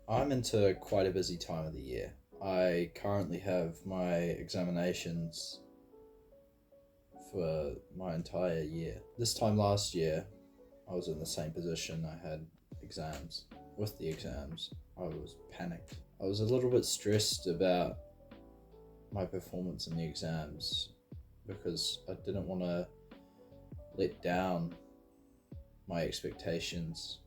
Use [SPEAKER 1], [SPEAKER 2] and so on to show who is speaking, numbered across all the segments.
[SPEAKER 1] I'm into quite a busy time of the year. I currently have my examinations for my entire year. This time last year, I was in the same position. I had exams. With the exams, I was panicked. I was a little bit stressed about my performance in the exams because I didn't want to let down my expectations.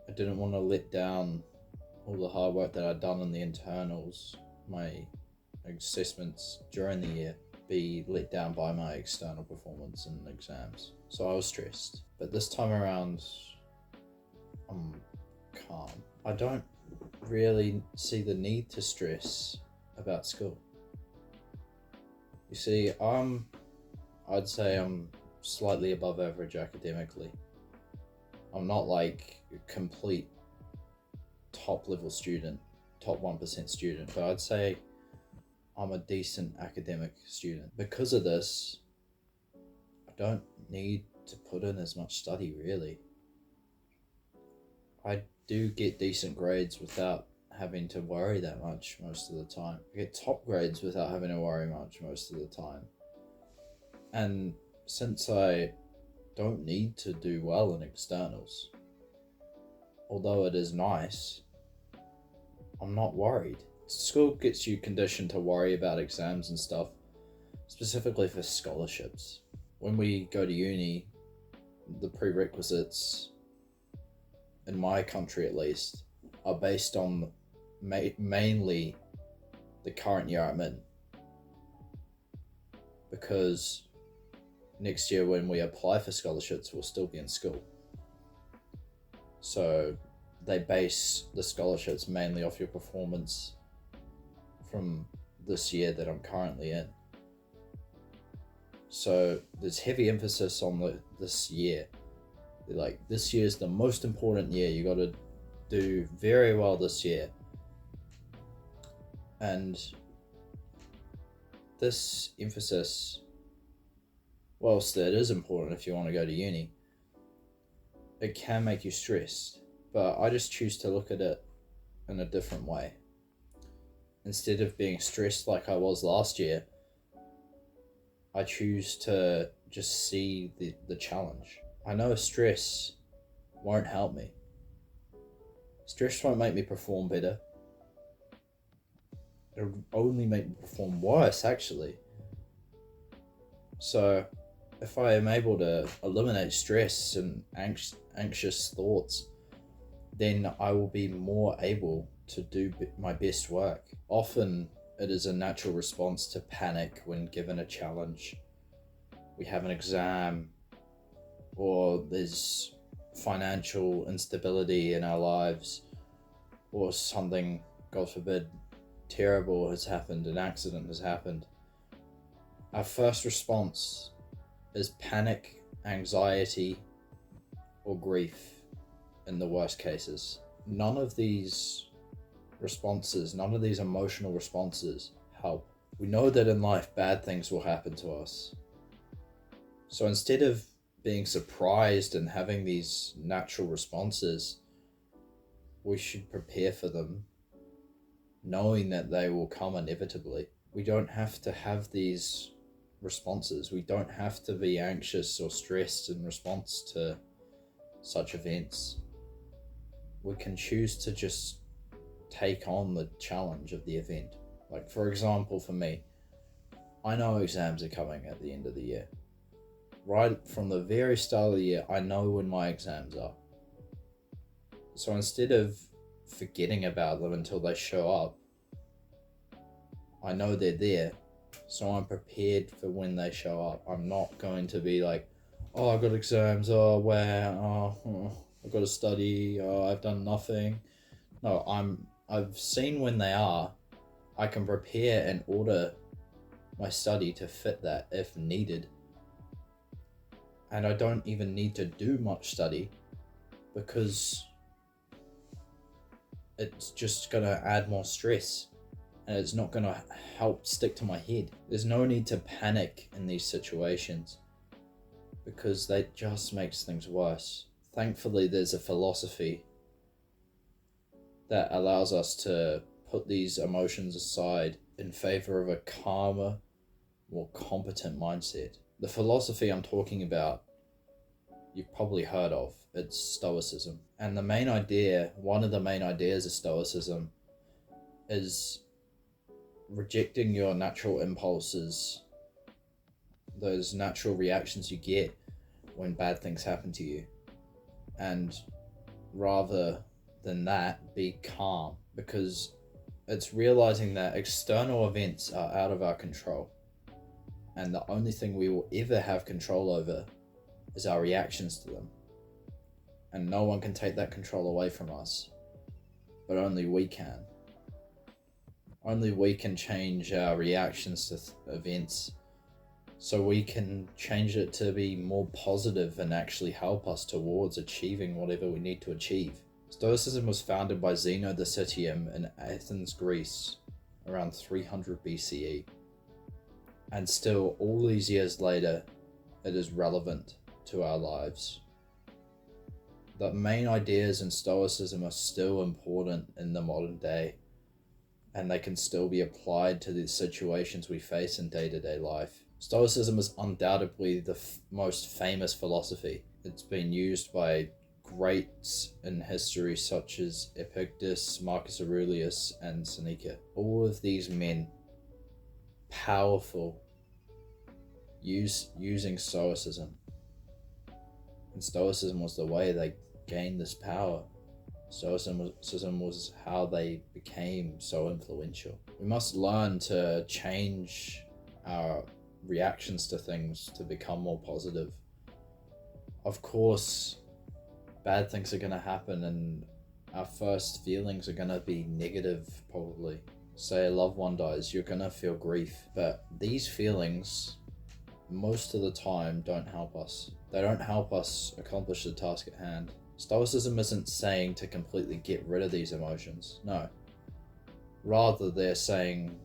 [SPEAKER 1] I didn't want to let down all the hard work that I'd done in the internals, my assessments during the year, be let down by my external performance in exams. So I was stressed. But this time around, I'm calm. I don't really see the need to stress about school. You see, I'd say I'm slightly above average academically. I'm not like a complete top level student, top 1% student, but I'd say I'm a decent academic student. Because of this, I don't need to put in as much study really. I do get decent grades without having to worry that much most of the time. I get top grades without having to worry much most of the time. And since I don't need to do well in externals, although it is nice, I'm not worried. School gets you conditioned to worry about exams and stuff, specifically for scholarships. When we go to uni, the prerequisites, in my country at least, are based on mainly the current year I'm in. Because next year when we apply for scholarships, we'll still be in school. So they base the scholarships mainly off your performance from this year that I'm currently in. So there's heavy emphasis on this year. Like, this year is the most important year. You got to do very well this year. And this emphasis, whilst it is important if you want to go to uni, it can make you stressed. But I just choose to look at it in a different way. Instead of being stressed like I was last year, I choose to just see the challenge. I know stress won't help me. Stress won't make me perform better. It'll only make me perform worse, actually. So if I am able to eliminate stress and anxious thoughts, then I will be more able to do my best work. Often it is a natural response to panic when given a challenge. We have an exam, or there's financial instability in our lives, or something, God forbid, terrible has happened, an accident has happened. Our first response is panic, anxiety, or grief in the worst cases. None of these emotional responses help. We know that in life bad things will happen to us. So instead of being surprised and having these natural responses, we should prepare for them, knowing that they will come inevitably. We don't have to have these responses. We don't have to be anxious or stressed in response to such events. We can choose to just take on the challenge of the event. Like, for example, for me, I know exams are coming at the end of the year. Right from the very start of the year, I know when my exams are. So instead of forgetting about them until they show up, I know they're there, so I'm prepared for when they show up. I'm not going to be like, oh, I've got exams, oh, where, I've got to study, oh, I've done nothing. No, I've seen when they are. I can prepare and order my study to fit that if needed. And I don't even need to do much study because it's just going to add more stress and it's not going to help stick to my head. There's no need to panic in these situations because that just makes things worse. Thankfully, there's a philosophy that allows us to put these emotions aside in favor of a calmer, more competent mindset. The philosophy I'm talking about, you've probably heard of. It's Stoicism. And one of the main ideas of Stoicism is rejecting your natural impulses, those natural reactions you get when bad things happen to you. And rather than that, be calm, because it's realizing that external events are out of our control. And the only thing we will ever have control over is our reactions to them. And no one can take that control away from us, but only we can. Only we can change our reactions to events, so we can change it to be more positive and actually help us towards achieving whatever we need to achieve. Stoicism was founded by Zeno the Citium in Athens, Greece, around 300 BCE. And still, all these years later, it is relevant to our lives. The main ideas in Stoicism are still important in the modern day, and they can still be applied to the situations we face in day-to-day life. Stoicism is undoubtedly the most famous philosophy. It's been used by greats in history such as Epictetus, Marcus Aurelius, and Seneca. All of these men, powerful, using Stoicism. And Stoicism was the way they gained this power. Stoicism was how they became so influential. We must learn to change our reactions to things to become more positive. Of course, bad things are going to happen, and our first feelings are going to be negative, probably. Say a loved one dies, you're going to feel grief. But these feelings, most of the time, don't help us. They don't help us accomplish the task at hand. Stoicism isn't saying to completely get rid of these emotions. No. Rather, they're saying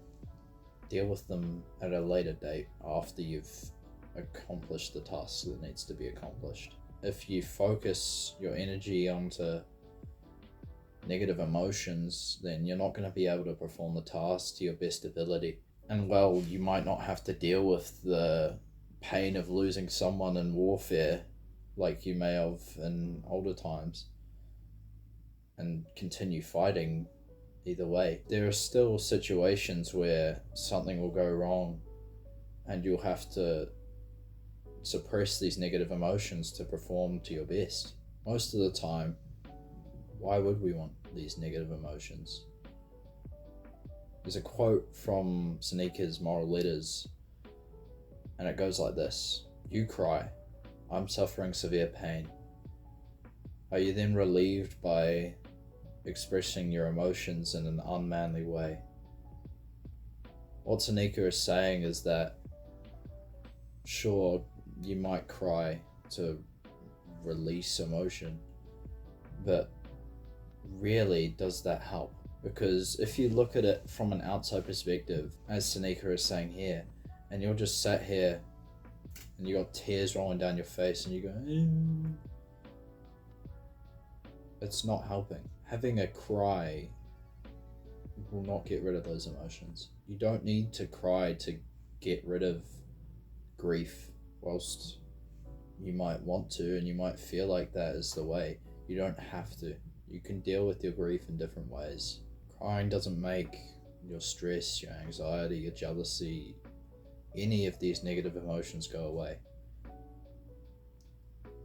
[SPEAKER 1] deal with them at a later date after you've accomplished the task that needs to be accomplished. If you focus your energy onto negative emotions, then you're not going to be able to perform the task to your best ability. And well, you might not have to deal with the pain of losing someone in warfare like you may have in older times, and continue fighting either way. There are still situations where something will go wrong and you'll have to suppress these negative emotions to perform to your best. Most of the time, why would we want these negative emotions? There's a quote from Seneca's Moral Letters, and it goes like this: "You cry, I'm suffering severe pain. Are you then relieved by expressing your emotions in an unmanly way?" What Seneca is saying is that, sure, you might cry to release emotion, but really, does that help? Because if you look at it from an outside perspective, as Seneca is saying here, and you're just sat here and you got tears rolling down your face and you go, it's not helping. Having a cry will not get rid of those emotions. You don't need to cry to get rid of grief, whilst you might want to and you might feel like that is the way. You don't have to. You can deal with your grief in different ways. Crying doesn't make your stress, your anxiety, your jealousy, any of these negative emotions go away.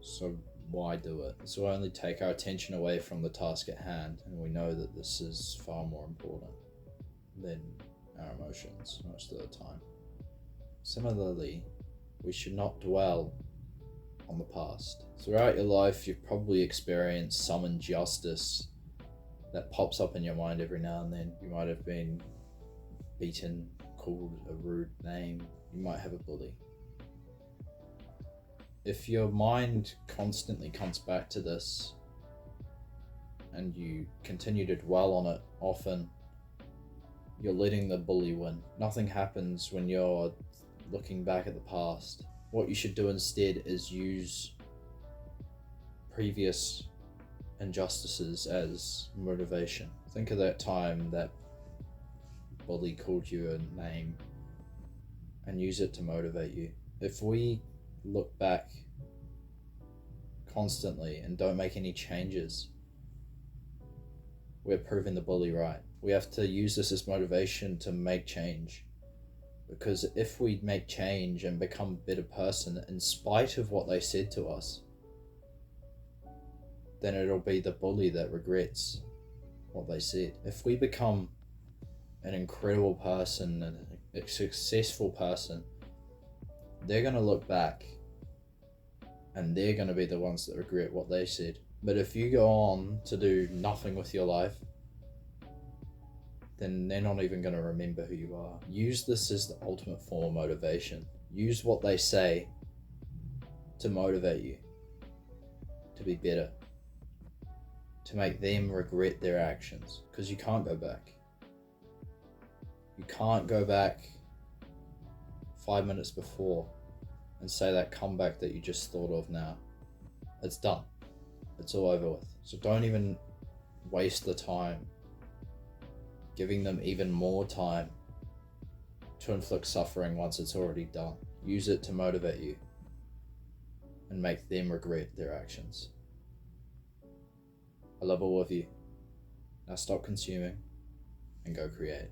[SPEAKER 1] So why do it? This will only take our attention away from the task at hand, and we know that this is far more important than our emotions most of the time. Similarly, we should not dwell on the past. Throughout your life, you've probably experienced some injustice that pops up in your mind every now and then. You might have been beaten, called a rude name, you might have a bully. If your mind constantly comes back to this and you continue to dwell on it often, you're letting the bully win. Nothing happens when you're looking back at the past. What you should do instead is use previous injustices as motivation. Think of that time that bully called you a name and use it to motivate you. If we look back constantly and don't make any changes, we're proving the bully right. We have to use this as motivation to make change. Because if we make change and become a better person in spite of what they said to us, then it'll be the bully that regrets what they said. If we become an incredible person and a successful person, they're going to look back and they're going to be the ones that regret what they said. But if you go on to do nothing with your life, then they're not even going to remember who you are. Use this as the ultimate form of motivation. Use what they say to motivate you to be better, to make them regret their actions, because you can't go back. You can't go back 5 minutes before and say that comeback that you just thought of now. It's done. It's all over with. So don't even waste the time giving them even more time to inflict suffering once it's already done. Use it to motivate you and make them regret their actions. I love all of you. Now stop consuming and go create.